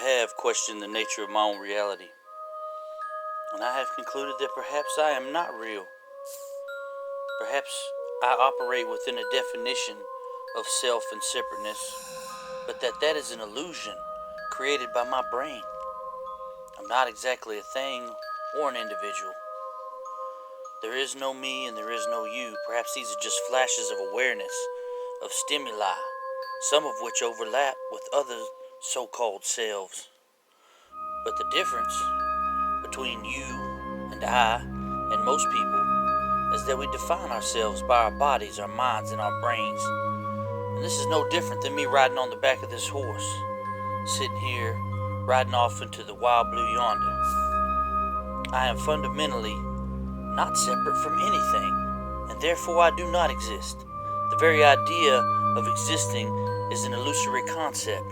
have questioned the nature of my own reality, and I have concluded that perhaps I am not real. Perhaps I operate within a definition of self and separateness, but that is an illusion created by my brain. I'm not exactly a thing or an individual. There is no me and there is no you. Perhaps these are just flashes of awareness, of stimuli, some of which overlap with other so-called selves. But the difference between you and I and most people is that we define ourselves by our bodies, our minds, and our brains. And this is no different than me riding on the back of this horse, sitting here, riding off into the wild blue yonder. I am fundamentally not separate from anything, and therefore I do not exist. The very idea of existing is an illusory concept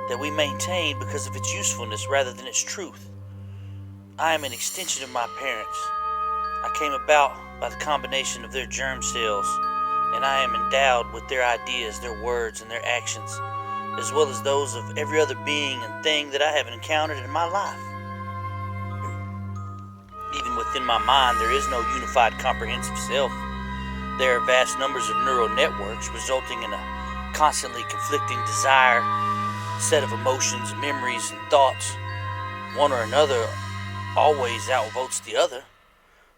that we maintain because of its usefulness rather than its truth. I am an extension of my parents. I came about by the combination of their germ cells, and I am endowed with their ideas, their words, and their actions, as well as those of every other being and thing that I have encountered in my life. Even within my mind, there is no unified comprehensive self. There are vast numbers of neural networks resulting in a constantly conflicting desire, set of emotions, memories, and thoughts. One or another always outvotes the other,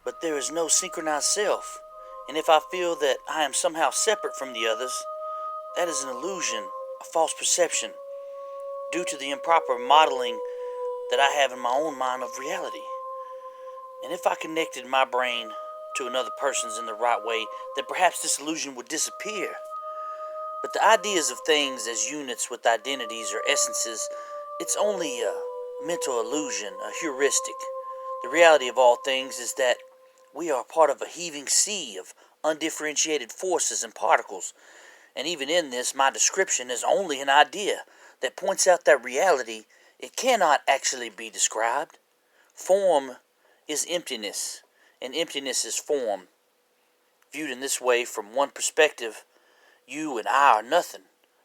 but there is no synchronized self, and if I feel that I am somehow separate from the others, that is an illusion, a false perception, due to the improper modeling that I have in my own mind of reality. And if I connected my brain to another person's in the right way, then perhaps this illusion would disappear. But the ideas of things as units with identities or essences, it's only a mental illusion, a heuristic. The reality of all things is that we are part of a heaving sea of undifferentiated forces and particles. And even in this, my description is only an idea that points out that reality, it cannot actually be described. Form is emptiness, and emptiness is form. Viewed in this way from one perspective, you and I are nothing,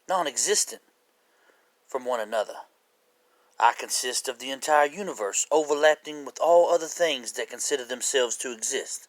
non-existent from one another. I consist of the entire universe, overlapping with all other things that consider themselves to exist.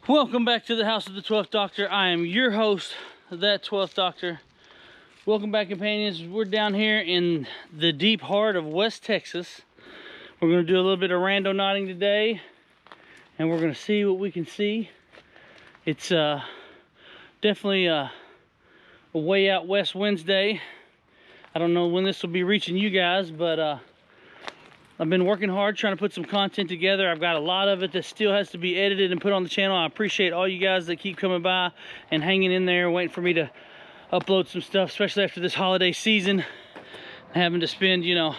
Welcome back to the House of the 12th Doctor. I am your host, that 12th Doctor. Welcome back, companions. We're down here in the deep heart of West Texas. We're going to do a little bit of randonauting today, and we're going to see what we can see. It's definitely a way out west Wednesday. I don't know when this will be reaching you guys, but I've been working hard trying to put some content together. I've got a lot of it that still has to be edited and put on the channel. I appreciate all you guys that keep coming by and hanging in there, waiting for me to upload some stuff, especially after this holiday season. Having to spend, you know,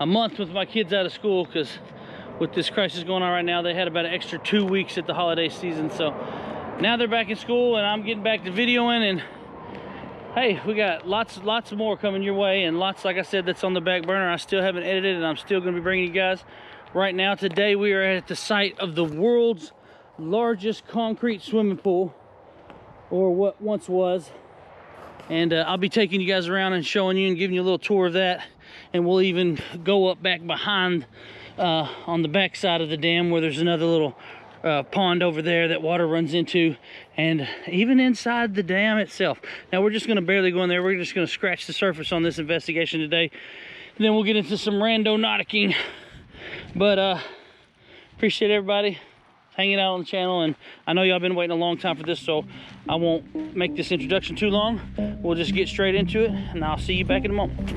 a month with my kids out of school, because with this crisis going on right now, they had about an extra 2 weeks at the holiday season. So now they're back in school and I'm getting back to videoing, and hey, we got lots more coming your way, and lots, like I said, that's on the back burner. I still haven't edited, and I'm still going to be bringing you guys. Right now, today, we are at the site of the world's largest concrete swimming pool, or what once was. And I'll be taking you guys around and showing you and giving you a little tour of that. And we'll even go up back behind on the back side of the dam, where there's another little pond over there that water runs into, and even inside the dam itself. Now we're just going to barely go in there. We're just going to scratch the surface on this investigation today, and then we'll get into some randonauticing. But appreciate everybody hanging out on the channel, and I know y'all been waiting a long time for this, so I won't make this introduction too long. We'll just get straight into it, and I'll see you back in a moment.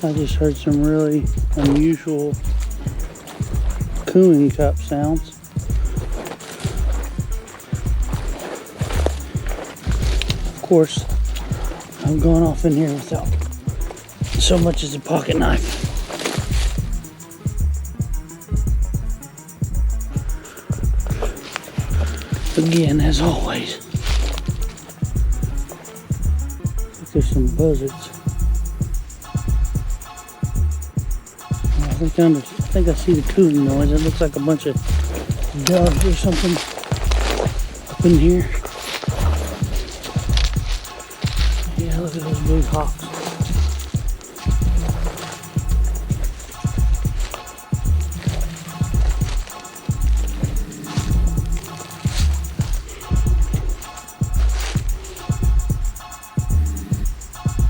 I just heard some really unusual cooing cup sounds. Of course, I'm going off in here without so much as a pocket knife. Again, as always, there's some buzzards. I think I see the cooing noise. It looks like a bunch of doves or something up in here. Yeah, look at those big hawks.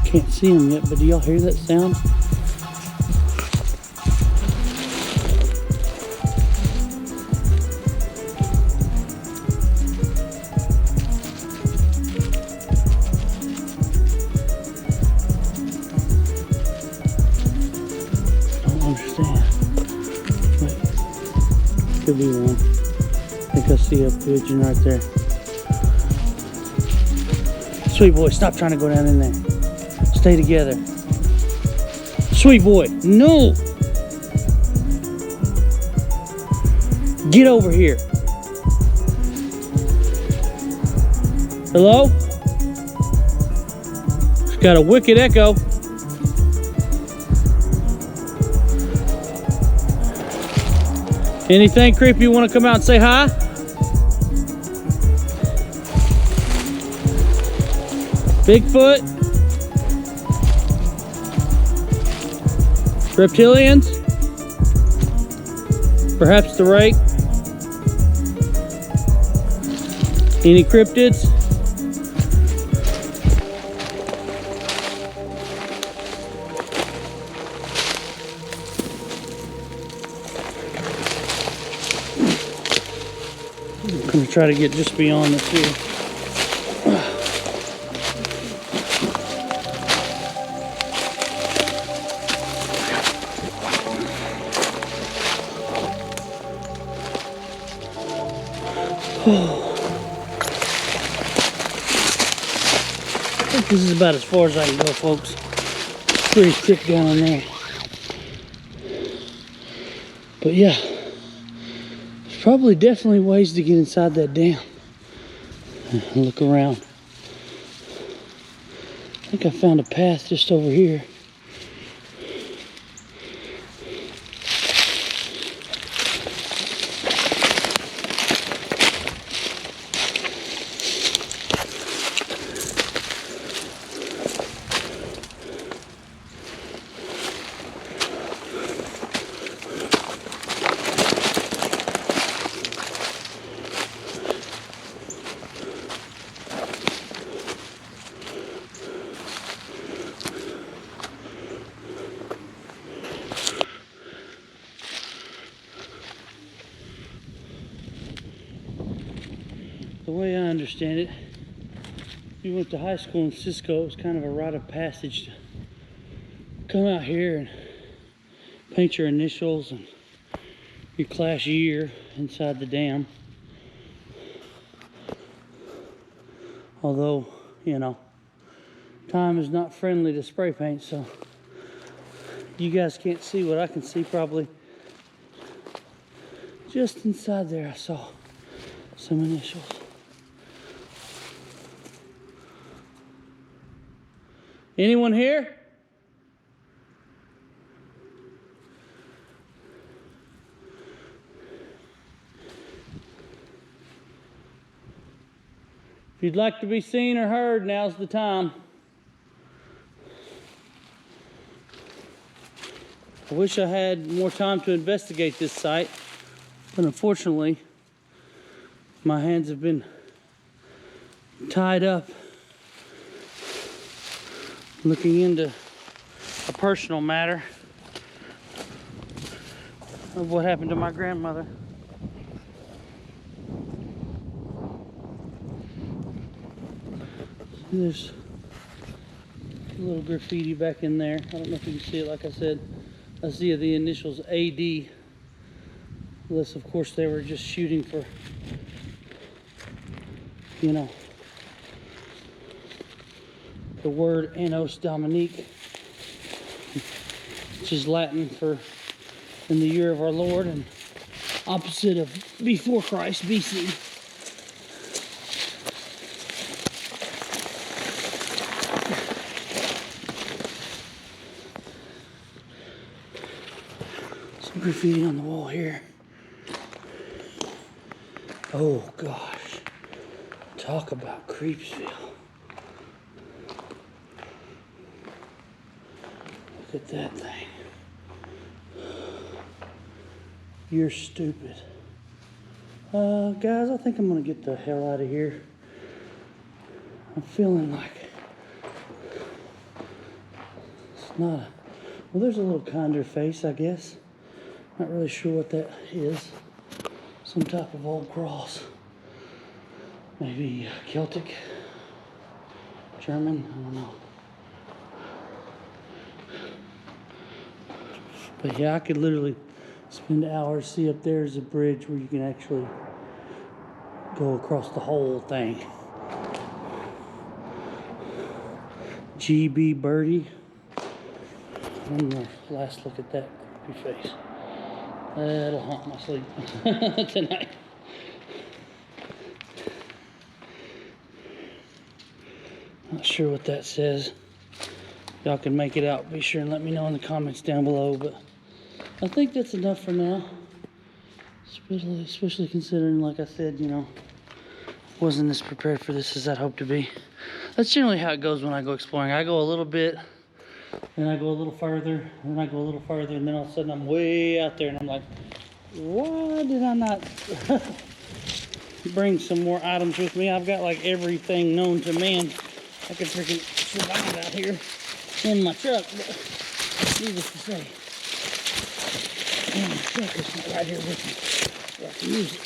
Can't see them yet, but do y'all hear that sound? Could be one. I think I see a pigeon right there. Sweet boy, stop trying to go down in there. Stay together. Sweet boy, no! Get over here. Hello? It's got a wicked echo. Anything creepy you want to come out and say hi? Bigfoot? Reptilians? Perhaps the rake? Any cryptids? I'm going to try to get just beyond this here. I think this is about as far as I can go, folks. It's pretty thick down in there. But yeah. Probably definitely ways to get inside that dam. Look around. I think I found a path just over here. The way I understand it, if you went to high school in Cisco, it was kind of a rite of passage to come out here and paint your initials and your class year inside the dam. Although, you know, time is not friendly to spray paint, so you guys can't see what I can see. Probably just inside there I saw some initials. Anyone here? If you'd like to be seen or heard, now's the time. I wish I had more time to investigate this site, but unfortunately, my hands have been tied up looking into a personal matter of what happened to my grandmother. There's a little graffiti back in there. I don't know if you can see it. Like I said, I see the initials AD. Unless, of course, they were just shooting for, you know, the word Annos Dominique, which is Latin for in the year of our Lord and opposite of before Christ, BC. graffiti on the wall here. Oh gosh. Talk about Creepsville. Look at that thing. You're stupid. Guys, I think I'm gonna get the hell out of here. I'm feeling like it's not a, well, there's a little kinder face, I guess. Not really sure what that is. Some type of old cross. Maybe Celtic, German, I don't know. But yeah, I could literally spend hours. See, up there is a bridge where you can actually go across the whole thing. GB Birdie. One more last look at that creepy face. That'll haunt my sleep tonight. Not sure what that says. Y'all can make it out. Be sure and let me know in the comments down below. But I think that's enough for now. Especially considering, like I said, you know, wasn't as prepared for this as I'd hoped to be. That's generally how it goes when I go exploring. I go a little bit, then I go a little further, and then I go a little further, and then all of a sudden I'm way out there, and I'm like, why did I not bring some more items with me? I've got like everything known to man I could freaking survive out here in my truck, but needless to say, my truck is not right here with me, so I can use it.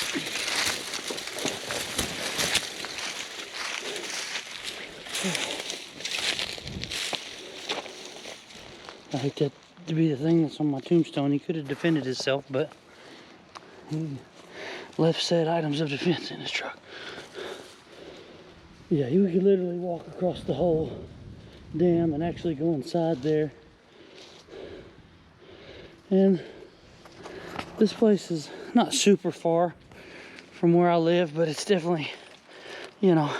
I hate that to be the thing that's on my tombstone. He could have defended himself, but he left said items of defense in his truck. Yeah, you could literally walk across the whole dam and actually go inside there. And this place is not super far from where I live, but it's definitely, you know,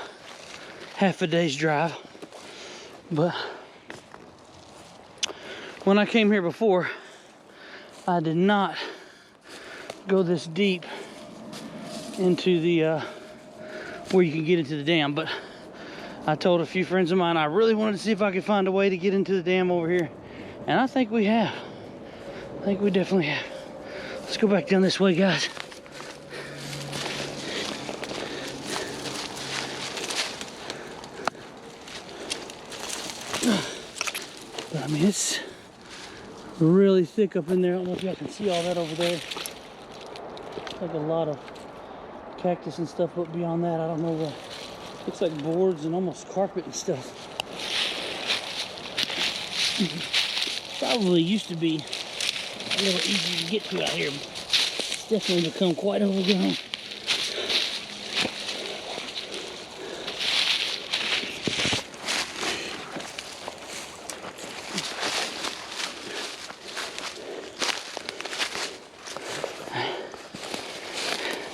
half a day's drive. But when I came here before, I did not go this deep into the where you can get into the dam, but I told a few friends of mine I really wanted to see if I could find a way to get into the dam over here, and I think we have. I think we definitely have. Let's go back down this way, guys. But I mean, it's really thick up in there. I don't know if y'all can see all that over there. It's like a lot of cactus and stuff, but beyond that, I don't know what. Looks like boards and almost carpet and stuff. Probably used to be a little easy to get to out here, but it's definitely become quite overgrown.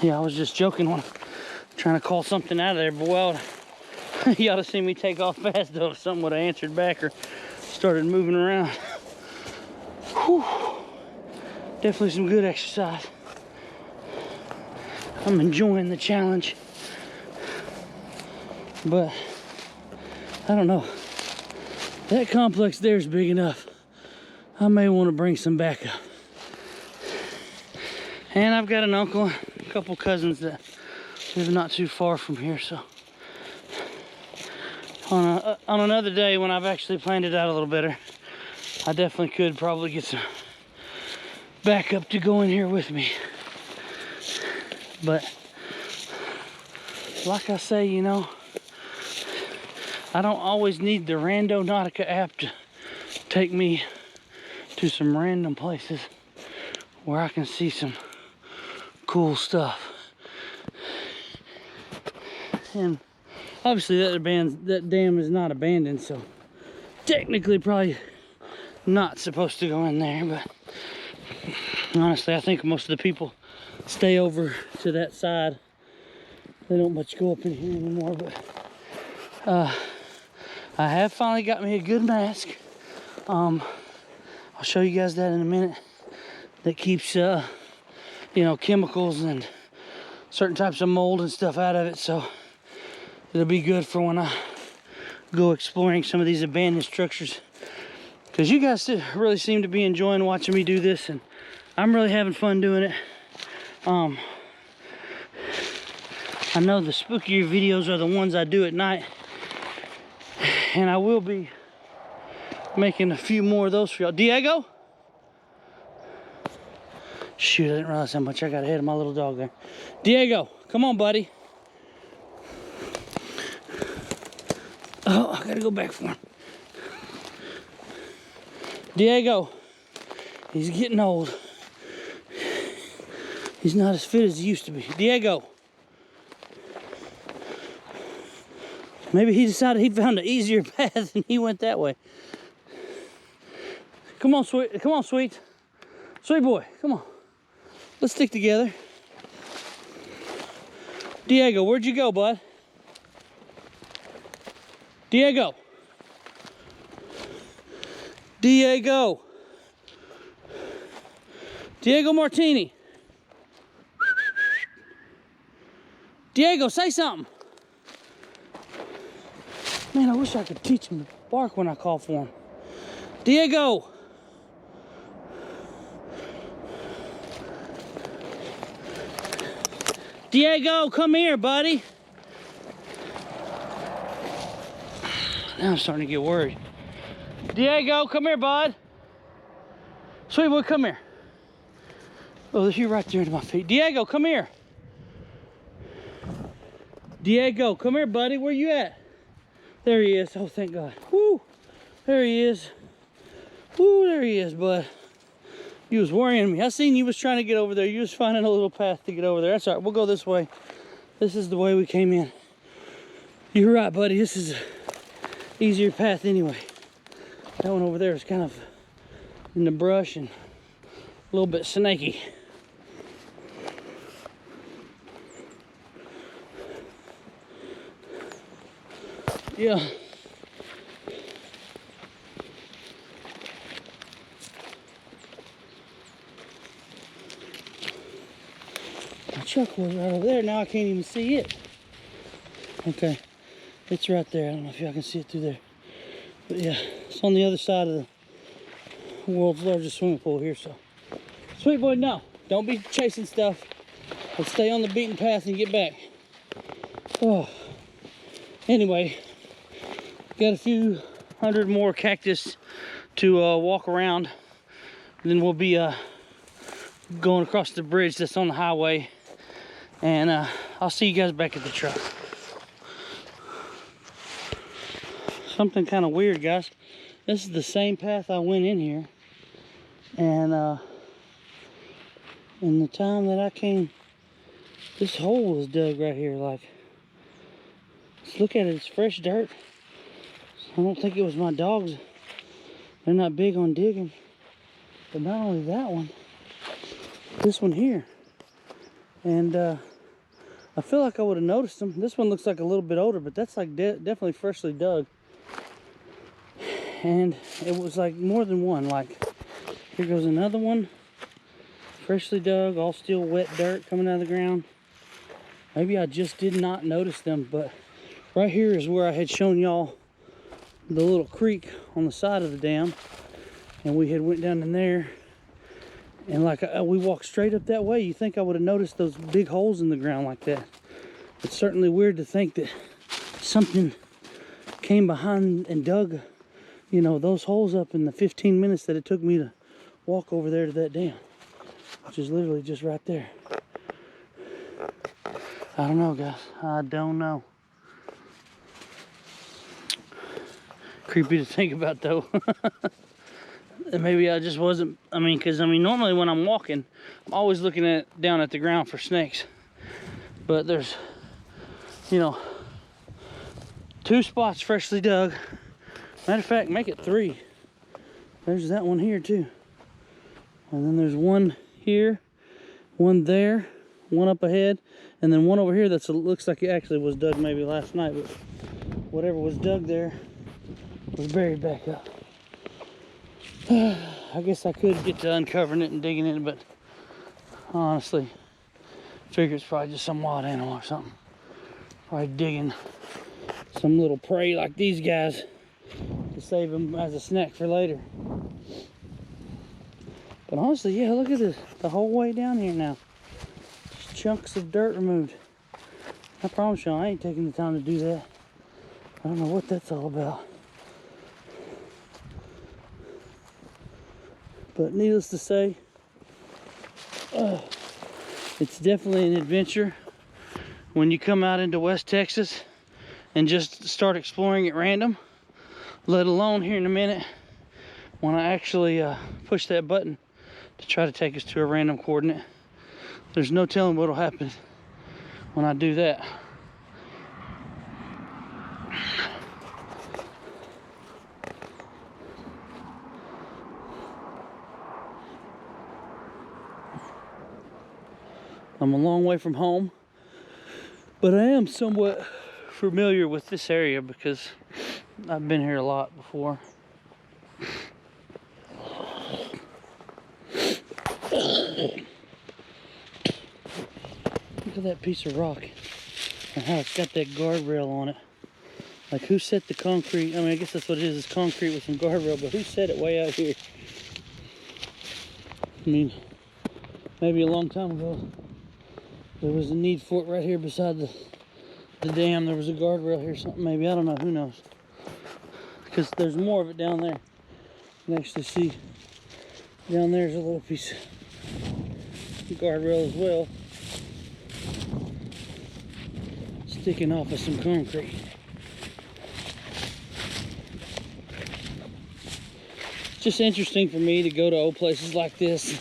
Yeah, I was just joking when trying to call something out of there, but well, you ought to see me take off fast though if something would have answered back or started moving around. Whew. Definitely some good exercise. I'm enjoying the challenge, but I don't know. That complex there is big enough. I may want to bring some backup. And I've got an uncle, a couple cousins that live not too far from here, so on another day when I've actually planned it out a little better, I definitely could probably get some backup to go in here with me. But like I say, you know, I don't always need the Randonautica app to take me to some random places where I can see some cool stuff. And obviously that dam is not abandoned, so technically probably not supposed to go in there, but honestly I think most of the people stay over to that side. They don't much go up in here anymore, but I have finally got me a good mask. I'll show you guys that in a minute. that keeps, you know, chemicals and certain types of mold and stuff out of it. So it'll be good for when I go exploring some of these abandoned structures. Because you guys really seem to be enjoying watching me do this, and I'm really having fun doing it. I know the spookier videos are the ones I do at night, and I will be making a few more of those for y'all. Diego? Shoot, I didn't realize how much I got ahead of my little dog there. Diego, come on, buddy. Oh, I gotta go back for him. Diego, he's getting old. He's not as fit as he used to be. Diego. Maybe he decided he found an easier path and he went that way. Come on, sweet. Come on, sweet. Sweet boy, come on. Let's stick together. Diego, where'd you go, bud? Diego. Diego. Diego Martini. Diego, say something. Man, I wish I could teach him to bark when I call for him. Diego. Diego, come here, buddy. Now I'm starting to get worried. Diego, come here, bud. Sweet boy, come here. Oh, you're right there under my feet. Diego, come here. Diego, come here, buddy. Where you at? There he is. Oh, thank God. Woo. There he is. Woo, there he is, bud. You was worrying me. I seen you was trying to get over there. You was finding a little path to get over there. That's all right. We'll go this way. This is the way we came in. You're right, buddy. This is an easier path anyway. That one over there is kind of in the brush and a little bit snaky. Yeah. My truck was right over there. Now I can't even see it. Okay. It's right there. I don't know if y'all can see it through there. But yeah, it's on the other side of the world's largest swimming pool here, so. Sweet boy, no. Don't be chasing stuff. Let's stay on the beaten path and get back. Oh. Anyway, got a few hundred more cactus to walk around. Then we'll be going across the bridge that's on the highway. And I'll see you guys back at the truck. Something kind of weird, guys. This is the same path I went in here. And in the time that I came, this hole was dug right here. Like, let's look at it. It's fresh dirt. I don't think it was my dogs. They're not big on digging. But not only that one, this one here. And I feel like I would have noticed them. This one looks like a little bit older, but that's like definitely freshly dug. And it was like more than one. Like, here goes another one. Freshly dug, all still wet dirt coming out of the ground. Maybe I just did not notice them, but right here is where I had shown y'all the little creek on the side of the dam. And we had went down in there. And like we walked straight up that way. You think I would have noticed those big holes in the ground like that. It's certainly weird to think that something came behind and dug, you know, those holes up in the 15 minutes that it took me to walk over there to that dam, which is literally just right there. I don't know, guys. I don't know. Creepy to think about, though. Maybe I just wasn't, because normally when I'm walking, I'm always looking down at the ground for snakes. But there's, you know, 2 spots freshly dug. Matter of fact, make it 3. There's that one here too. And then there's one here, one there, one up ahead, and then one over here that looks like it actually was dug maybe last night, but whatever was dug there was buried back up. I guess I could get to uncovering it and digging it, but honestly, I figure it's probably just some wild animal or something. Probably digging some little prey like these guys to save them as a snack for later. But honestly, yeah, look at this. The whole way down here now. Just chunks of dirt removed. I promise you, I ain't taking the time to do that. I don't know what that's all about. But needless to say, it's definitely an adventure when you come out into West Texas and just start exploring at random, let alone here in a minute when I actually push that button to try to take us to a random coordinate. There's no telling what'll happen when I do that. I'm a long way from home, but I am somewhat familiar with this area because I've been here a lot before. Look at that piece of rock and how it's got that guardrail on it. Like, who set the concrete? I mean, I guess that's what it is. It's concrete with some guardrail, but who set it way out here? I mean, maybe a long time ago, there was a need for it right here beside the dam. There was a guardrail here or something, maybe. I don't know. Who knows? Because there's more of it down there. You can actually see down there's a little piece of guardrail as well, sticking off of some concrete. It's just interesting for me to go to old places like this,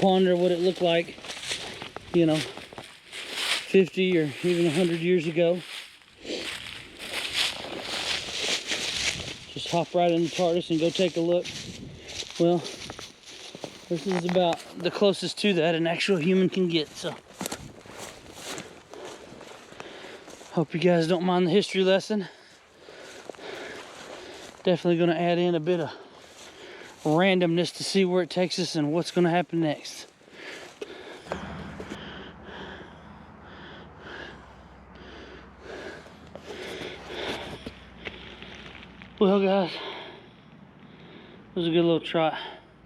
ponder what it looked like, you know, 50 or even 100 years ago. Just hop right in the TARDIS and go take a look. Well, this is about the closest to that an actual human can get, so. Hope you guys don't mind the history lesson. Definitely gonna add in a bit of randomness to see where it takes us and what's gonna happen next. Well, guys, it was a good little trot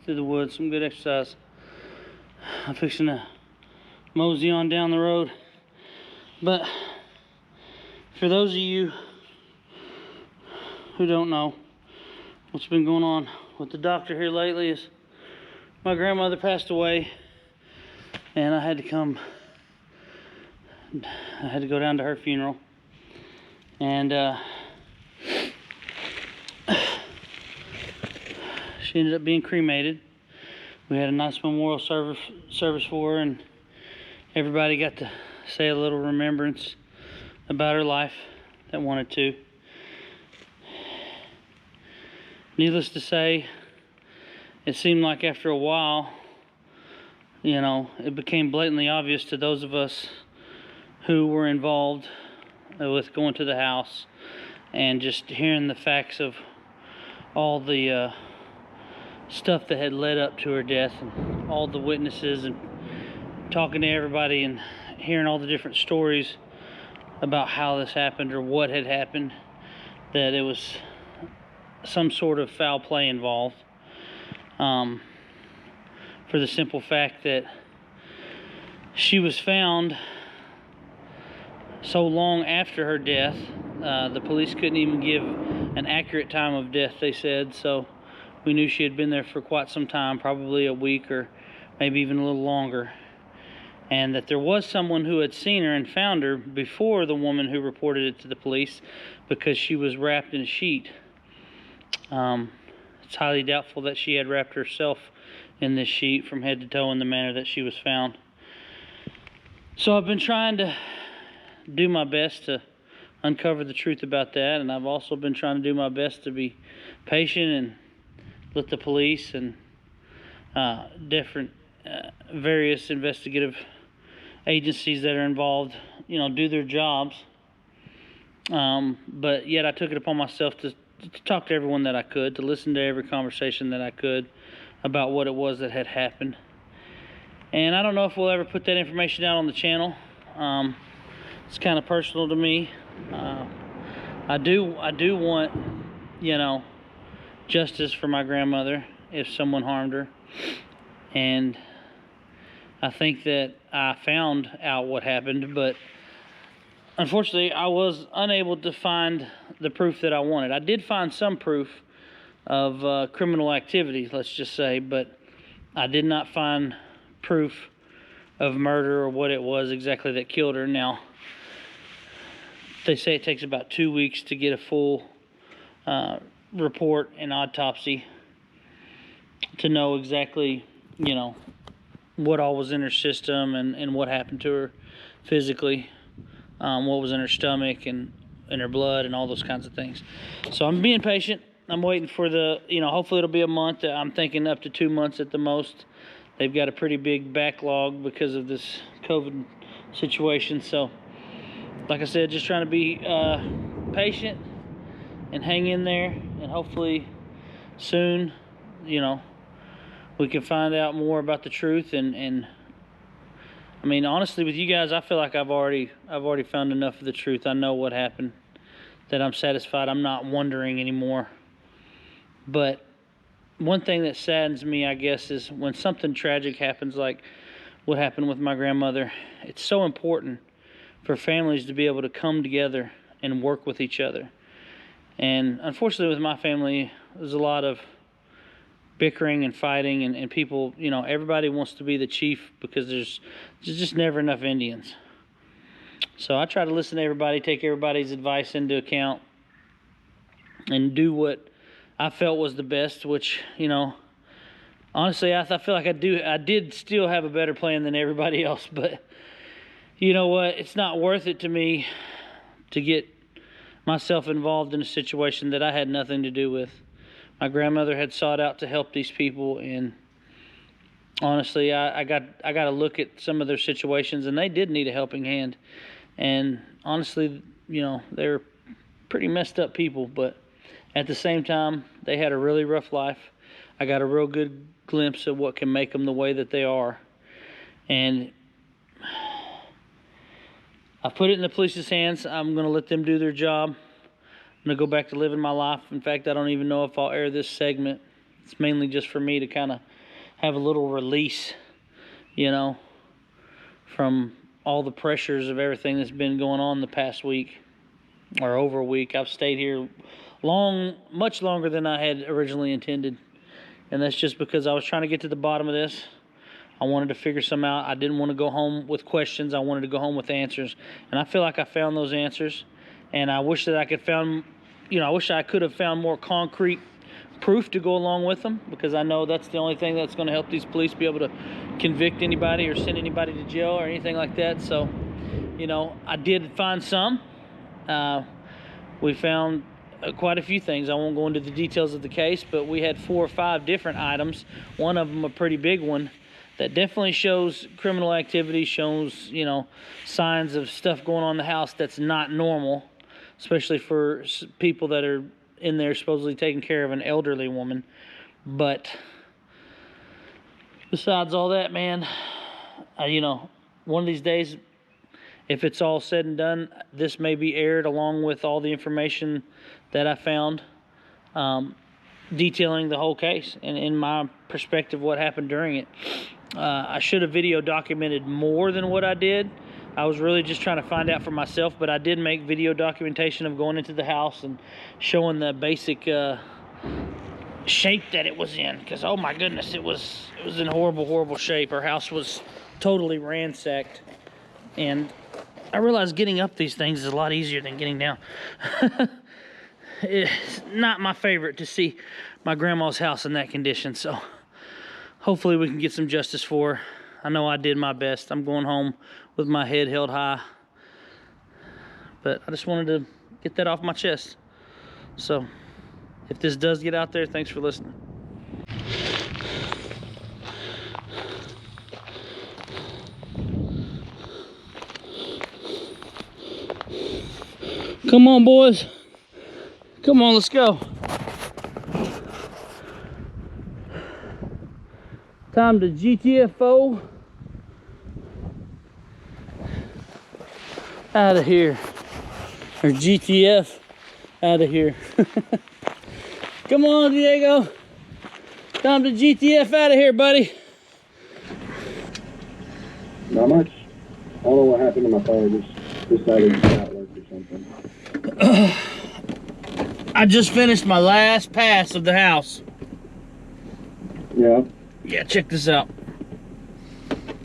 through the woods, some good exercise. I'm fixing to mosey on down the road. But for those of you who don't know what's been going on with the doctor here lately is my grandmother passed away, and I had to go down to her funeral. And she ended up being cremated. We had a nice memorial service for her, and everybody got to say a little remembrance about her life that wanted to. Needless to say, it seemed like after a while, you know, it became blatantly obvious to those of us who were involved with going to the house and just hearing the facts of all the stuff that had led up to her death, and all the witnesses, and talking to everybody and hearing all the different stories about how this happened or what had happened, that it was some sort of foul play involved, for the simple fact that she was found so long after her death. The police couldn't even give an accurate time of death, they said, so we knew she had been there for quite some time, probably a week or maybe even a little longer, and that there was someone who had seen her and found her before the woman who reported it to the police, because she was wrapped in a sheet. It's highly doubtful that she had wrapped herself in this sheet from head to toe in the manner that she was found. So I've been trying to do my best to uncover the truth about that, and I've also been trying to do my best to be patient and let the police and different various investigative agencies that are involved, you know, do their jobs. But yet I took it upon myself to talk to everyone that I could, to listen to every conversation that I could about what it was that had happened. And I don't know if we'll ever put that information out on the channel. It's kind of personal to me. I do want, you know, justice for my grandmother if someone harmed her. And I think that I found out what happened, but unfortunately I was unable to find the proof that I wanted. I did find some proof of criminal activity, let's just say, but I did not find proof of murder or what it was exactly that killed her. Now, they say it takes about 2 weeks to get a full report and autopsy to know exactly, you know, what all was in her system and what happened to her physically, what was in her stomach and in her blood and all those kinds of things. So I'm being patient. I'm waiting for the, you know, hopefully it'll be a month. I'm thinking up to 2 months at the most. They've got a pretty big backlog because of this COVID situation. So, like I said, just trying to be patient and hang in there, and hopefully soon, you know, we can find out more about the truth. And I mean, honestly, with you guys, I feel like I've already found enough of the truth. I know what happened, that I'm satisfied. I'm not wondering anymore. But one thing that saddens me, I guess, is when something tragic happens like what happened with my grandmother. It's so important for families to be able to come together and work with each other. And unfortunately with my family, there's a lot of bickering and fighting, and people, you know, everybody wants to be the chief because there's just never enough Indians. So I try to listen to everybody, take everybody's advice into account, and do what I felt was the best, which, you know, honestly, I feel like I did still have a better plan than everybody else. But you know what? It's not worth it to me to get myself involved in a situation that I had nothing to do with. My grandmother had sought out to help these people, and honestly, I got to look at some of their situations, and they did need a helping hand. And honestly, you know, they're pretty messed up people, but at the same time, they had a really rough life. I got a real good glimpse of what can make them the way that they are. And I put it in the police's hands. I'm going to let them do their job. I'm going to go back to living my life. In fact, I don't even know if I'll air this segment. It's mainly just for me to kind of have a little release, you know, from all the pressures of everything that's been going on the past week, or over a week. I've stayed here much longer than I had originally intended. And that's just because I was trying to get to the bottom of this. I wanted to figure some out. I didn't want to go home with questions. I wanted to go home with answers. And I feel like I found those answers. And I wish that I could have found more concrete proof to go along with them, because I know that's the only thing that's going to help these police be able to convict anybody or send anybody to jail or anything like that. So, you know, I did find some. We found quite a few things. I won't go into the details of the case, but we had 4 or 5 different items. One of them a pretty big one that definitely shows criminal activity, shows, you know, signs of stuff going on in the house that's not normal, especially for people that are in there supposedly taking care of an elderly woman. But besides all that, man, you know, one of these days, if it's all said and done, this may be aired along with all the information that I found, detailing the whole case and in my perspective what happened during it. I should have video documented more than what I did. I was really just trying to find out for myself, but I did make video documentation of going into the house and showing the basic shape that it was in, because oh my goodness, it was in horrible shape. Our house was totally ransacked, and I realized getting up these things is a lot easier than getting down. It's not my favorite to see my grandma's house in that condition, so hopefully we can get some justice for her. I know I did my best. I'm going home with my head held high, but I just wanted to get that off my chest. So if this does get out there, thanks for listening. Come on, boys. Come on, let's go. Time to GTFO out of here. Or GTF out of here. Come on, Diego. Time to GTF out of here, buddy. Not much. I don't know what happened to my car. I just decided to not work or something. I just finished my last pass of the house. Yeah. Yeah, check this out.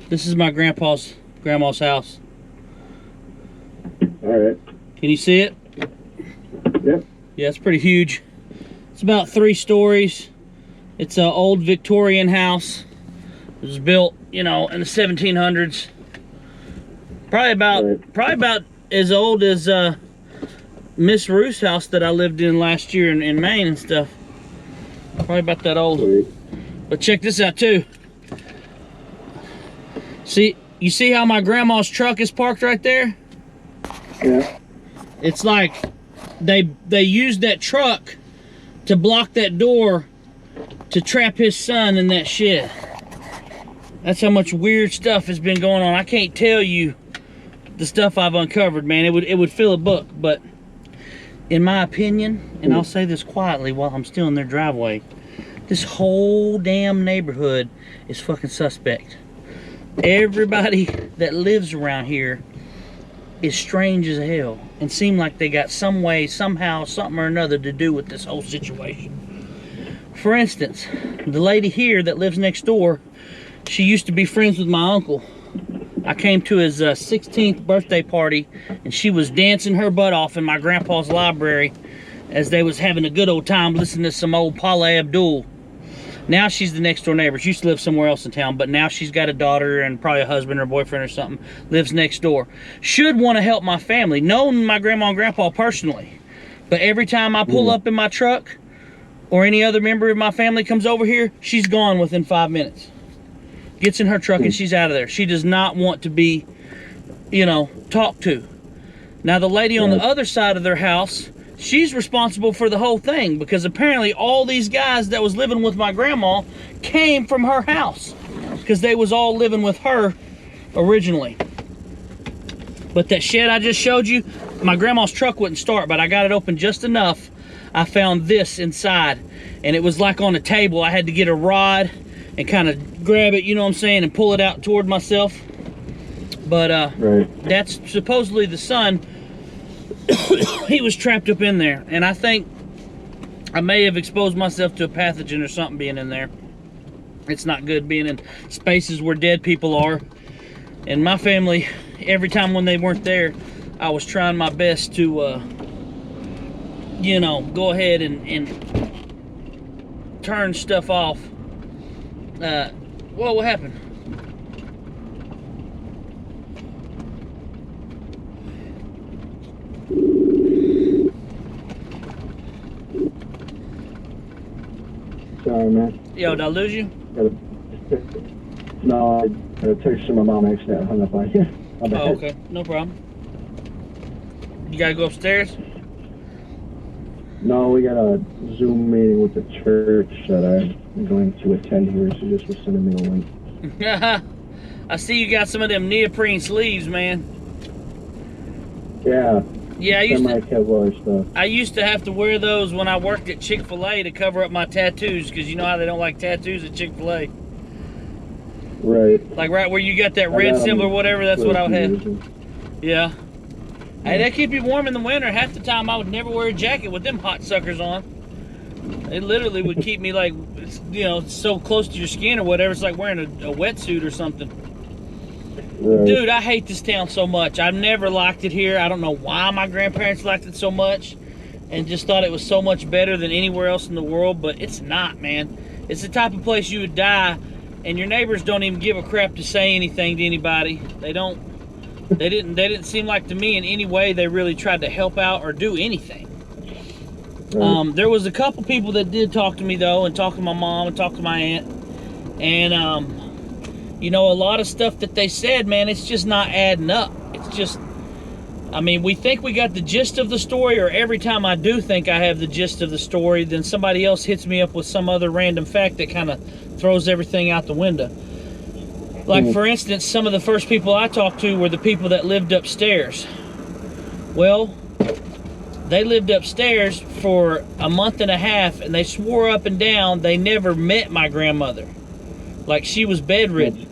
This is my grandma's house. All right. Can you see it? Yep. Yeah, it's pretty huge. It's about 3 stories. It's an old Victorian house. It was built, you know, in the 1700s. Probably about as old as Miss Ruth's house that I lived in last year in Maine and stuff. Probably about that old. Sweet. But check this out too. See, you see how my grandma's truck is parked right there? Yeah. It's like they used that truck to block that door to trap his son in that shed. That's how much weird stuff has been going on. I can't tell you the stuff I've uncovered, man. It would fill a book, but in my opinion, and I'll say this quietly while I'm still in their driveway, this whole damn neighborhood is fucking suspect. Everybody that lives around here is strange as hell and seem like they got some way, somehow, something or another to do with this whole situation. For instance, the lady here that lives next door, she used to be friends with my uncle. I came to his 16th birthday party and she was dancing her butt off in my grandpa's library as they was having a good old time listening to some old Paula Abdul. Now she's the next door neighbor. She used to live somewhere else in town, but now she's got a daughter and probably a husband or boyfriend or something, lives next door. Should want to help my family, knowing my grandma and grandpa personally. But every time I pull up in my truck or any other member of my family comes over here, she's gone within 5 minutes. Gets in her truck and she's out of there. She does not want to be, you know, talked to. Now the lady on the other side of their house, she's responsible for the whole thing because apparently all these guys that was living with my grandma came from her house because they was all living with her originally. But that shed I just showed you, my grandma's truck wouldn't start, but I got it open just enough. I found this inside and it was like on a table. I had to get a rod and kind of grab it, you know what I'm saying, and pull it out toward myself. But right. That's supposedly the son. He was trapped up in there, and I think I may have exposed myself to a pathogen or something being in there. It's not good being in spaces where dead people are. And my family, every time when they weren't there, I was trying my best to, you know, go ahead and turn stuff off. Whoa, what happened? Sorry, man. Yo, did I lose you? No, I got a text from my mom. I accidentally hung up on you. Oh, okay. No problem. You gotta go upstairs? No, we got a Zoom meeting with the church that I'm going to attend here. She just was sending me a link. I see you got some of them neoprene sleeves, man. Yeah. Yeah, Kevlar stuff. I used to have to wear those when I worked at Chick-fil-A to cover up my tattoos, because you know how they don't like tattoos at Chick-fil-A. Right. Like right where you got that red symbol or whatever, that's what I would have. Yeah. Hey, they keep you warm in the winter. Half the time I would never wear a jacket with them hot suckers on. It literally would keep me like, you know, so close to your skin or whatever. It's like wearing a wetsuit or something. Right. Dude, I hate this town so much. I've never liked it here. I don't know why my grandparents liked it so much and just thought it was so much better than anywhere else in the world, but it's not, man. It's the type of place you would die and your neighbors don't even give a crap to say anything to anybody. They don't. They didn't seem like to me in any way they really tried to help out or do anything. Right. There was a couple people that did talk to me though, and talk to my mom and talk to my aunt, and you know, a lot of stuff that they said, man, it's just not adding up. It's just, I mean, we think we got the gist of the story, or every time I do think I have the gist of the story, then somebody else hits me up with some other random fact that kind of throws everything out the window. Like, for instance, some of the first people I talked to were the people that lived upstairs. Well, they lived upstairs for a month and a half, and they swore up and down they never met my grandmother. Like, she was bedridden.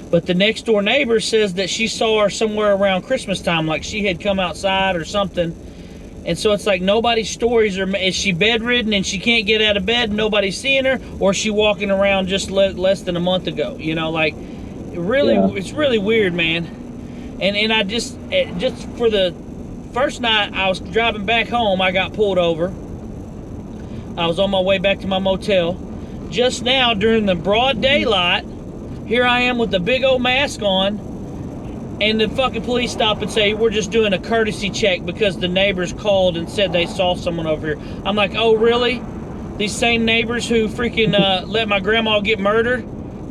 But the next door neighbor says that she saw her somewhere around Christmas time, like she had come outside or something. And so it's like nobody's stories are, is she bedridden and she can't get out of bed and nobody's seeing her, or is she walking around just less than a month ago? You know, like, really, it's really weird, man. And I just for the first night I was driving back home, I got pulled over. I was on my way back to my motel. Just now, during the broad daylight, here I am with the big old mask on, and the fucking police stop and say, we're just doing a courtesy check because the neighbors called and said they saw someone over here. I'm like, oh, really? These same neighbors who freaking let my grandma get murdered?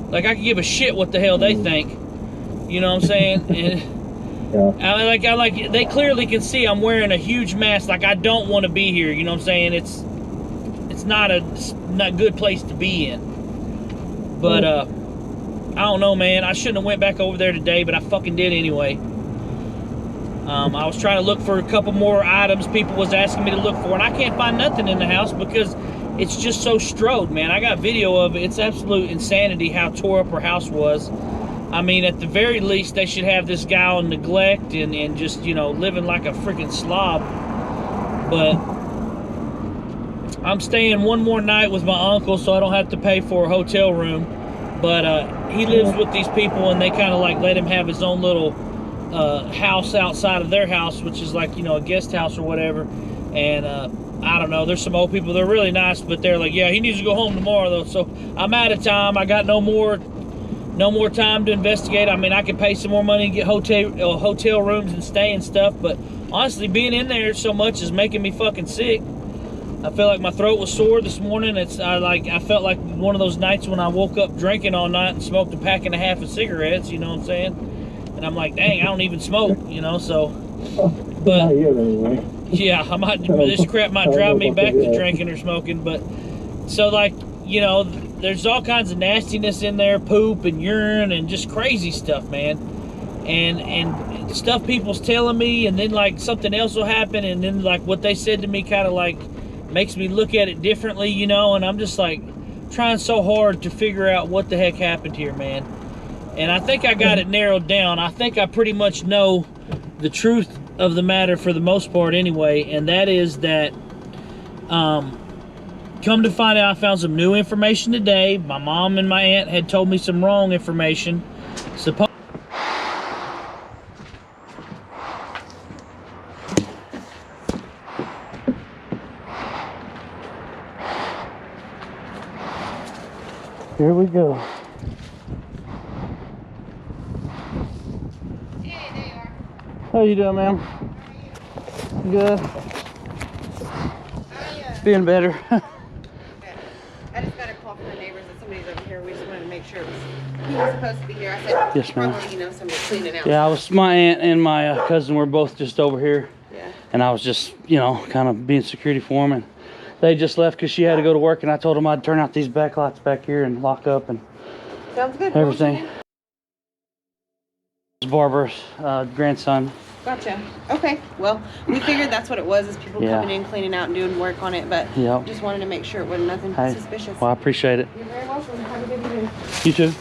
Like, I could give a shit what the hell they think. You know what I'm saying? And I like, they clearly can see I'm wearing a huge mask. Like, I don't want to be here. You know what I'm saying? It's not a good place to be in. But, I don't know, man. I shouldn't have went back over there today, but I fucking did anyway. I was trying to look for a couple more items people was asking me to look for, and I can't find nothing in the house because it's just so strode, man. I got video of it. It's absolute insanity how tore up her house was. I mean, at the very least, they should have this guy on neglect and just, you know, living like a freaking slob. But I'm staying one more night with my uncle so I don't have to pay for a hotel room. But he lives with these people, and they kind of like let him have his own little house outside of their house, which is like, you know, a guest house or whatever. And I don't know, there's some old people, they're really nice, but they're like, yeah, he needs to go home tomorrow though. So I'm out of time. I got no more time to investigate. I mean, I could pay some more money and get hotel rooms and stay and stuff, but honestly, being in there so much is making me fucking sick. I feel like my throat was sore this morning. I felt like one of those nights when I woke up drinking all night and smoked a pack and a half of cigarettes, you know what I'm saying? And I'm like, dang, I don't even smoke, you know, so. But yeah, this crap might drive me back to drinking or smoking. But so, like, you know, there's all kinds of nastiness in there, poop and urine and just crazy stuff, man. And stuff people's telling me, and then like something else will happen, and then like what they said to me kind of like makes me look at it differently, you know. And I'm just like trying so hard to figure out what the heck happened here, man. And I think I got it narrowed down. I think I pretty much know the truth of the matter for the most part anyway, and that is that come to find out, I found some new information today. My mom and my aunt had told me some wrong information. Here we go. Hey, there you are. How you doing, ma'am? Good. Feeling better. Okay. I just got a call from the neighbors that somebody's over here. We just wanted to make sure he was supposed to be here. I said, yes, ma'am. probably, you know, somebody cleaning out. Yeah, my aunt and my cousin were both just over here. Yeah. And I was just, you know, kind of being security for them. And they just left because she had to go to work. And I told them I'd turn out these back lights back here and lock up and sounds good. everything. It's Barbara's grandson. Gotcha. Okay. Well, we figured that's what it was, is people coming in, cleaning out, and doing work on it. But just wanted to make sure it wasn't nothing suspicious. Well, I appreciate it. You're very welcome. Have a good evening. You too.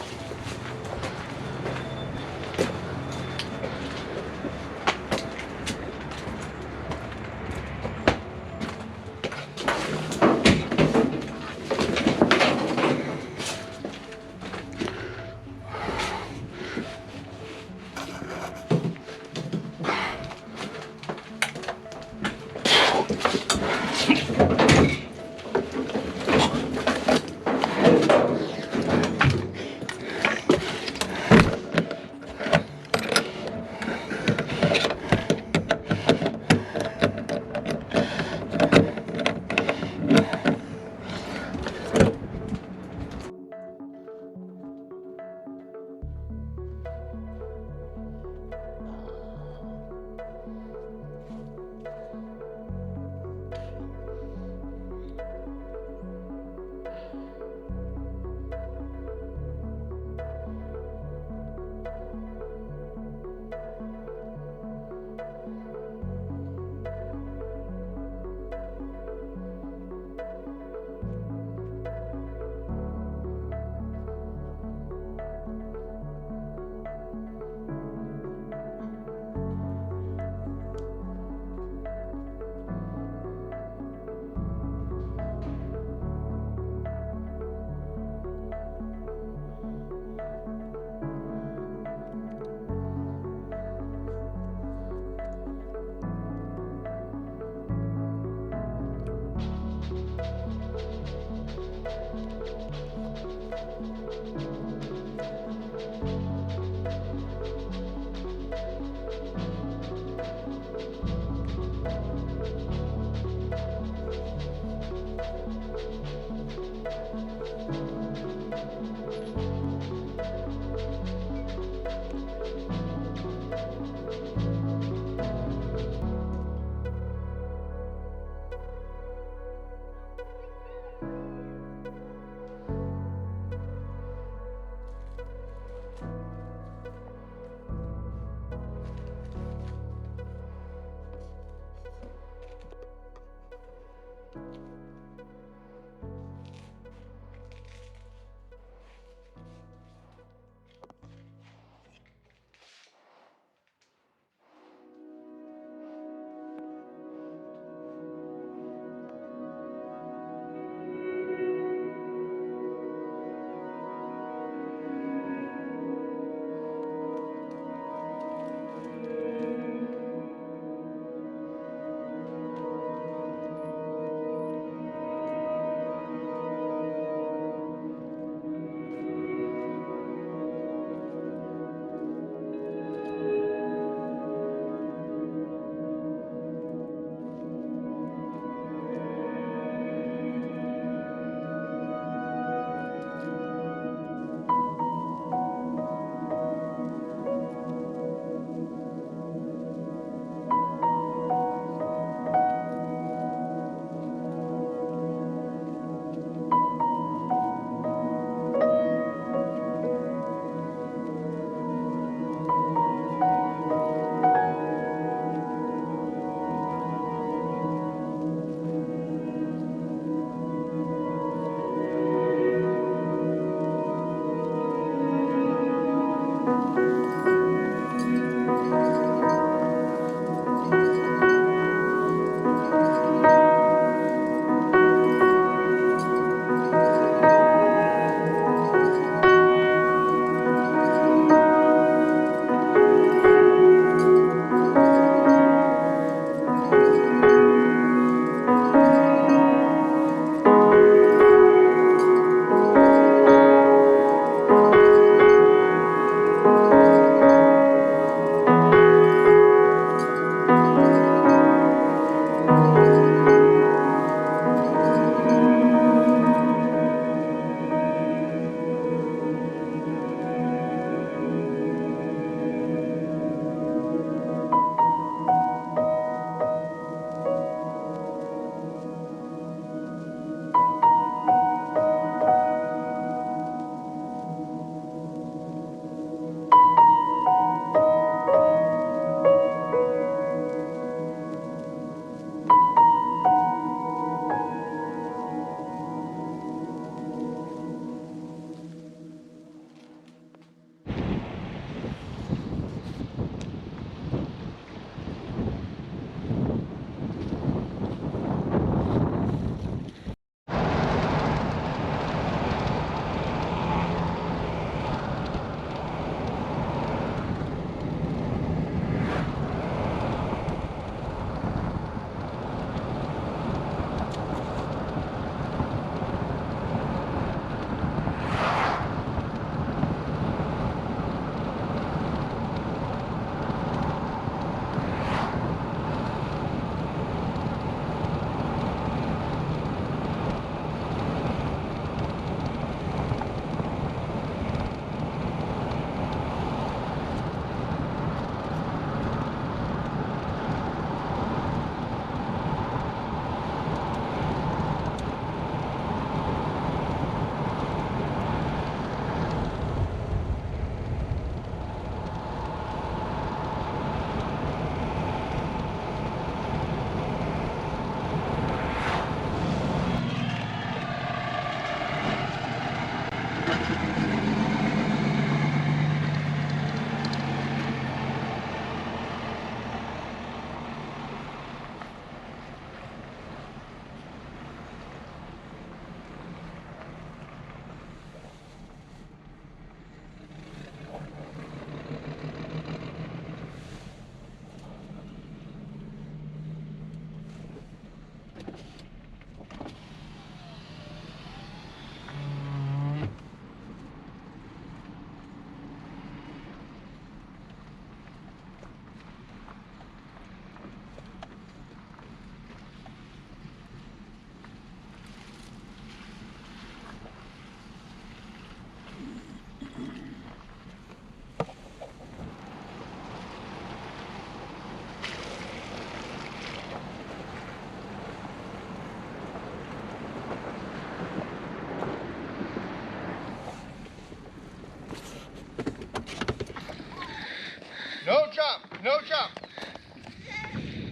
No jump.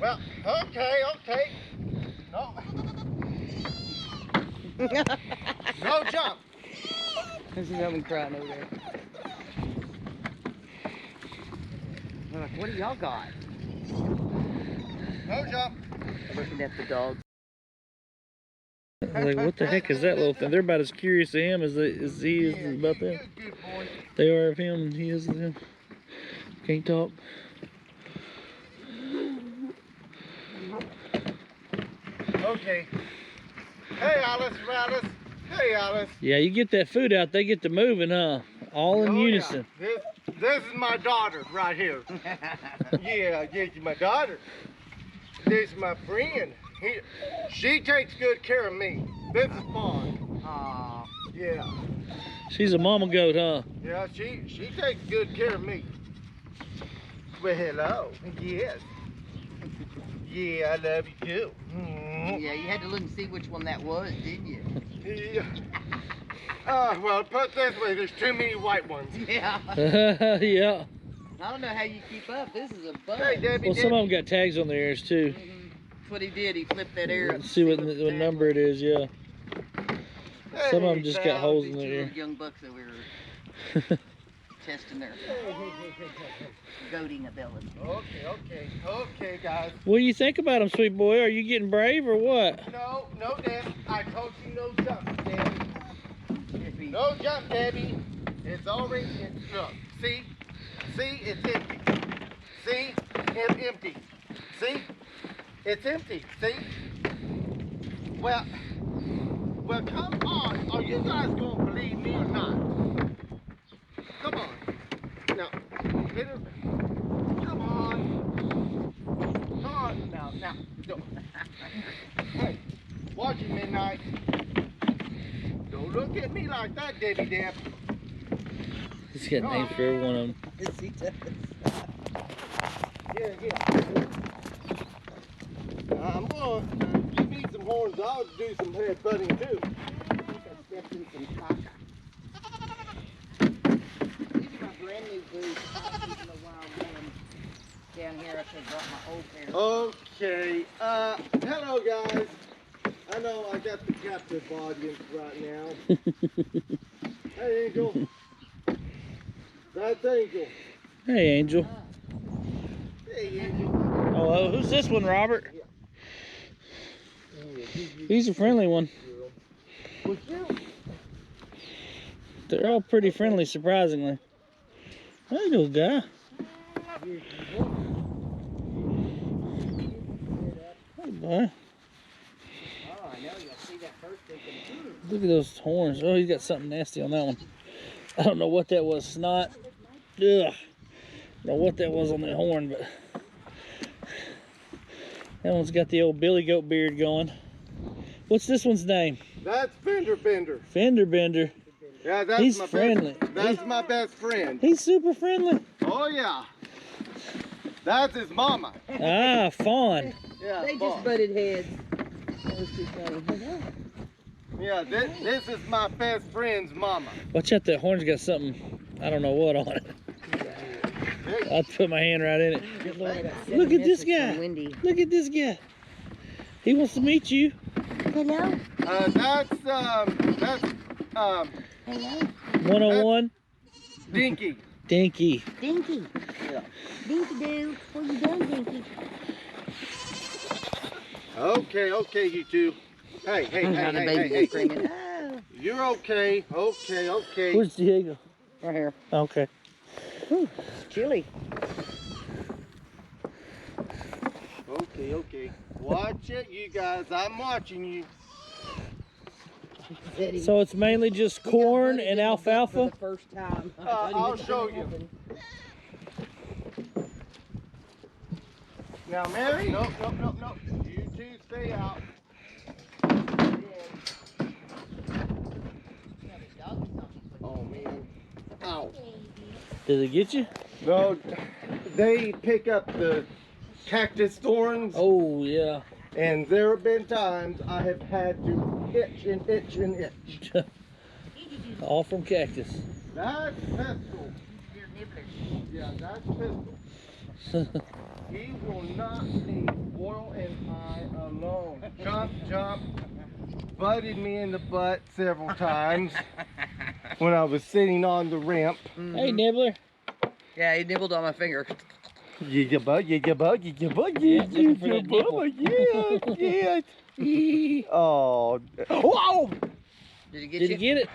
Well, okay. No. No jump. There's a woman crying over there. I'm like, what do y'all got? No jump. I'm looking at the dogs. Like, what the heck is that little thing? They're about as curious to him as he is about them. Good boy. They are of him, and he is of them. Can't talk. Okay. Hey, Alice. Hey, Alice. Yeah, you get that food out, they get to moving, huh? All in unison. Yeah. This is my daughter right here. Yeah, this is my daughter. This is my friend. She takes good care of me. This is Fawn. Aww. Yeah. She's a mama goat, huh? Yeah, she takes good care of me. Well, hello. Yes. Yeah, I love you too. Yeah, you had to look and see which one that was, didn't you? Yeah. Well, put it this way, there's too many white ones. Yeah. Yeah. I don't know how you keep up. This is a bug. Hey, Debbie. Well, some of them got tags on their ears, too. That's what he did. He flipped that air up. Let's see what number it is, yeah. Hey, Some of them just got holes in These their two ear. little young bucks that we were testing their goating ability. Okay, guys. What do you think about them, sweet boy? Are you getting brave or what? No, Deb. I told you no jump, Debbie. No jump, Debbie. It's already look. See, it's empty. See, it's empty. See, it's empty. See. Well, come on. Are you guys gonna believe me or not? Come on. Now, hit her. Come on. Come on. Now. Go. Hey, watch it, Midnight. Don't look at me like that, Debbie Deb. He's got names for every one of them. Yes, he does. Yeah. I'm going to give me some horns. I'll do some head butting too. I think I stepped in some caca. These are my brand new boots. I'm keeping a wild one down here. I should have brought my old pair. Okay. Hello guys. I know I got the captive audience right now. Hey Angel. That's Angel. Hey, Angel. Hey Angel. Oh, who's this one, Robert? He's a friendly one. Was you? They're all pretty friendly, surprisingly. There you go, guy. Hey, boy. Oh, I know. You'll see that first thinking, Look at those horns. Oh, he's got something nasty on that one. I don't know what that was. Snot. Ugh. I don't know what that was on that horn, but that one's got the old Billy Goat beard going. What's this one's name? That's Fender Bender. Fender Bender. Yeah, that's He's my friendly. That's my best friend. He's super friendly. Oh yeah. That's his mama. Ah, Fawn. Yeah. they Fawn. just butted heads. That was too funny. Yeah, this is my best friend's mama. Watch out, that horn's got something, I don't know what on it. Hey, I'll put my hand right in it. Good Lord, I got 7 Look at this misses from guy. Wendy. Look at this guy. He wants to meet you. Hello. that's Hello. 101. Dinky. Dinky. Dinky. Yeah. Dinky doo. What you doing, Dinky? Okay, you two. Hey, Now the baby's screaming. Oh. You're okay. Okay. Where's Diego? Right here. Okay. Whew, it's chilly. Okay. Watch it, you guys. I'm watching you. So it's mainly just corn and alfalfa? For the first time. I'll show you. Now, Mary. No. You two stay out. Oh man. Ow. Did it get you? No, they pick up the cactus thorns, Oh, yeah. and there have been times I have had to itch and itch and itch. All from cactus. That's pestle. Yeah, that's pestle. He will not leave Boyle and I alone. Jump, jump. Butted me in the butt several times when I was sitting on the ramp. Hey, Nibbler. Yeah, he nibbled on my finger. Yeah, bug, yeah, bug, yeah, bug, Yeah, yeah, looking for that nipple. yeah, yeah. Oh, whoa! Did he get Did you? he get it?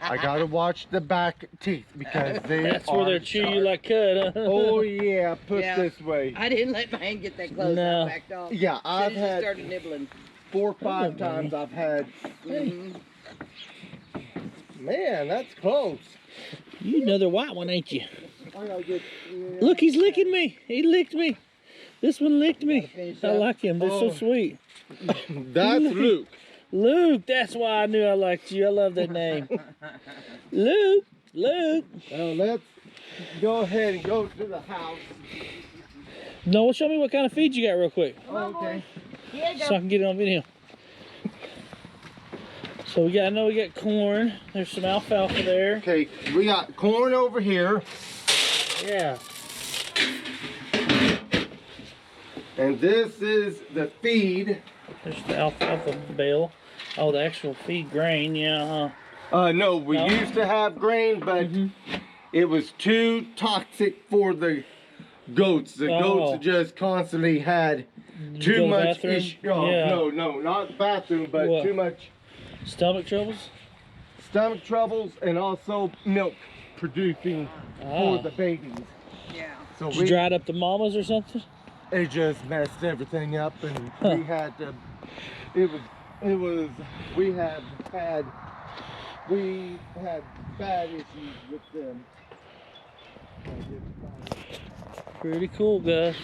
I gotta watch the back teeth because they That's are where they'll chew you sharp. like cud, huh? Oh yeah, put Yeah. this way. I didn't let mine get that close. No. I backed off. Yeah, I've As soon as he had started nibbling. 4 or 5 Hello, times buddy. I've had. Mhm. Man, that's close. You another white one, ain't you? I gotta get, Look, he's licking me. He licked me. This one licked me. finish I up? like him. They're so Oh. sweet. That's Luke. Luke, that's why I knew I liked you. I love that name. Luke, Luke. Well, let's go ahead and go to the house. Noah, show me what kind of feed you got real quick, Okay. Here you so I can get it on video. So we got, I know we got corn. There's some alfalfa there. Okay, we got corn over here, Yeah. and this is the feed. There's the alfalfa bale. Oh, the actual feed grain. Yeah. No, we No? used to have grain, but it was too toxic for the goats. The Oh. goats just constantly had You too go to the much bathroom? issue. Oh, Yeah. no, not bathroom, but What? too much Stomach troubles. stomach troubles and also milk producing Oh. for the babies. Yeah. So Did you dried up the mamas or something? it just messed everything up, and Huh. we had to. We had bad issues with them. Pretty cool, guys.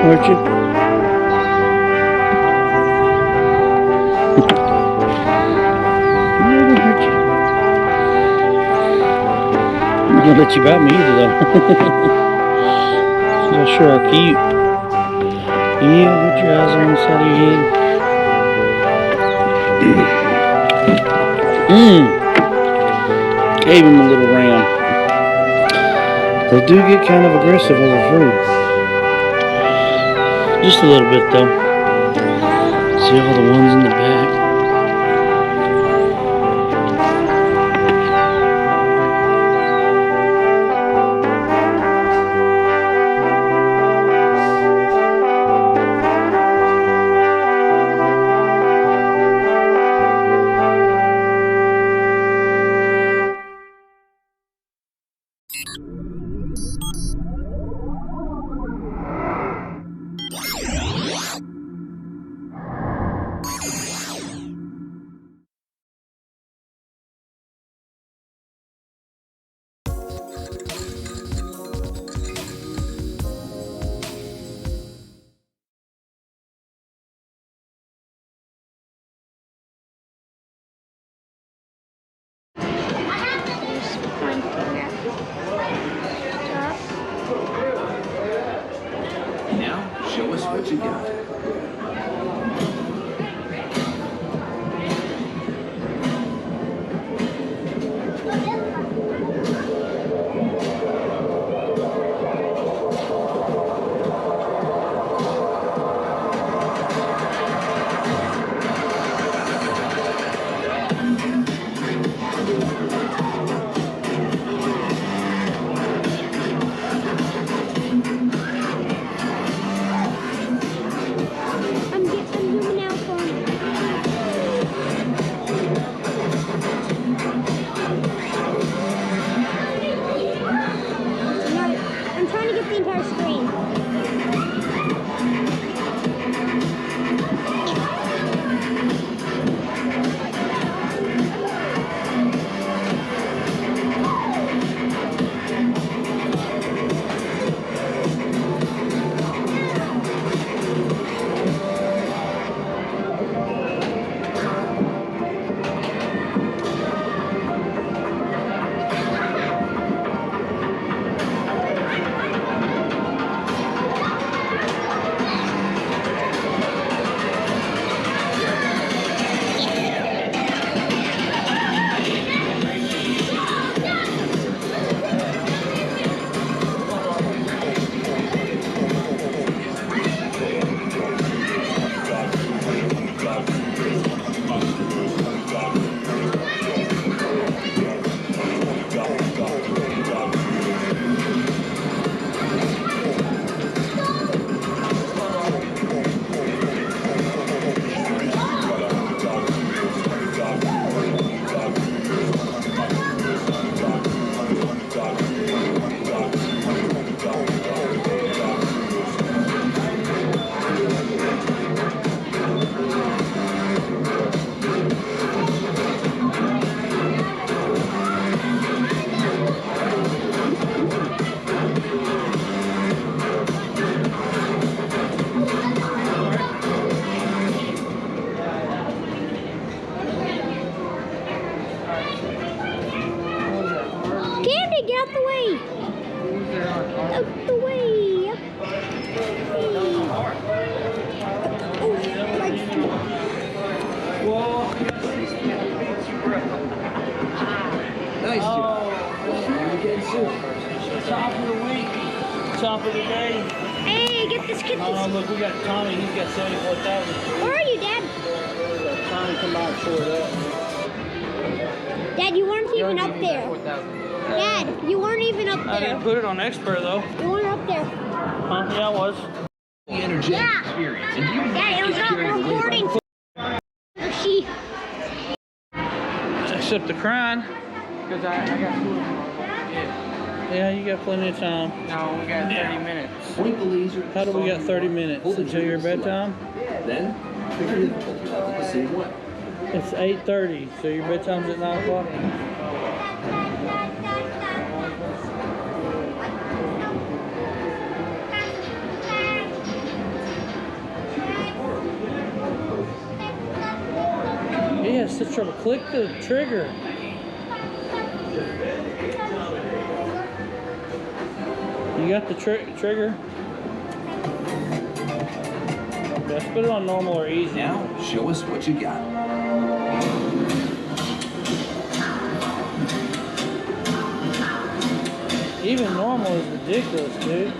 Aren't you? No, don't hurt you. I'm not gonna let you bite me either, though. Not sure how cute. Yeah, put your eyes on the side of your head. Gave him a little ram. They do get kind of aggressive over food. Just a little bit though. See all the ones in the back. Now, show us what you got. Top of the day. Hey, get this kid. Oh, look, we got Tommy. He's got 74,000. Where are you, Dad? Tommy, come by and pour it up. Dad, you weren't even up there. Dad, you weren't even up I there. didn't put it on expert though. You weren't up there. Huh? Yeah, I was. The energetic experience, and you Dad, it was not recording. She. Except the crying. Because I got school tomorrow. Yeah, you got plenty of time. No, we got 30 minutes. point the laser. How do we got 30 minutes until your bedtime? Then, pick your difficulty level the same way. It's 8:30, so your bedtime's at 9 o'clock. Yeah, it's the trouble. Click the trigger. You got the trigger? Let's put it on normal or easy. Now, show us what you got. Even normal is ridiculous, dude.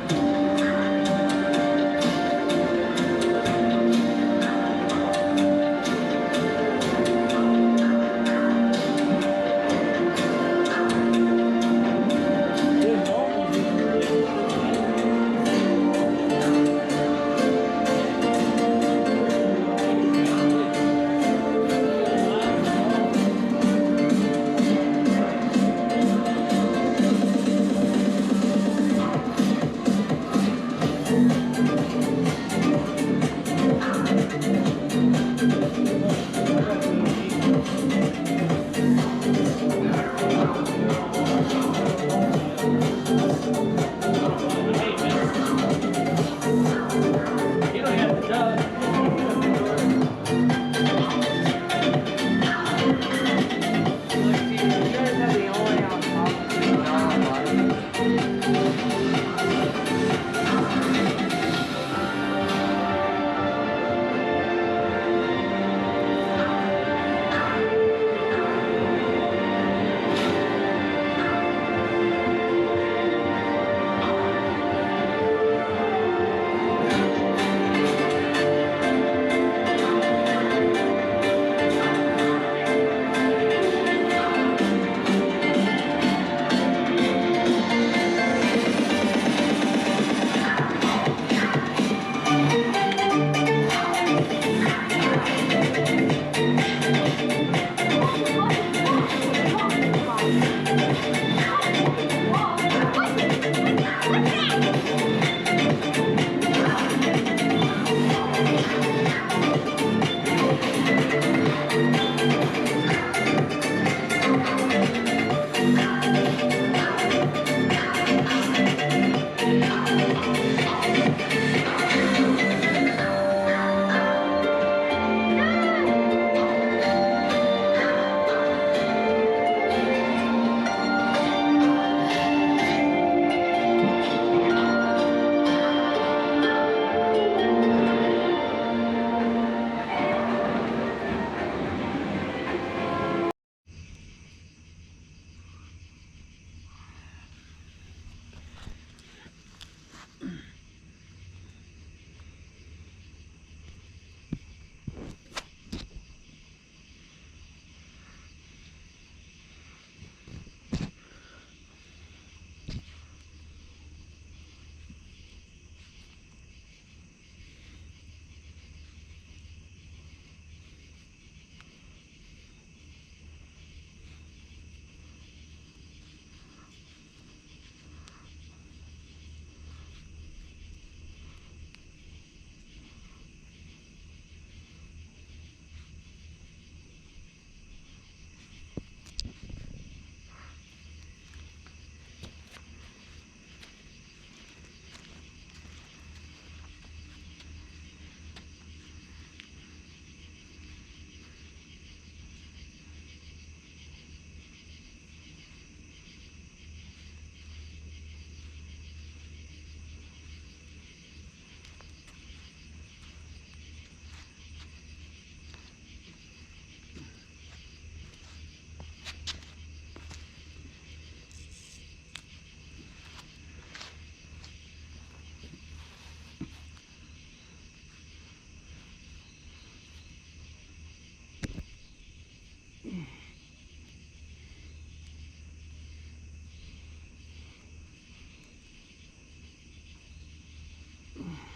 it.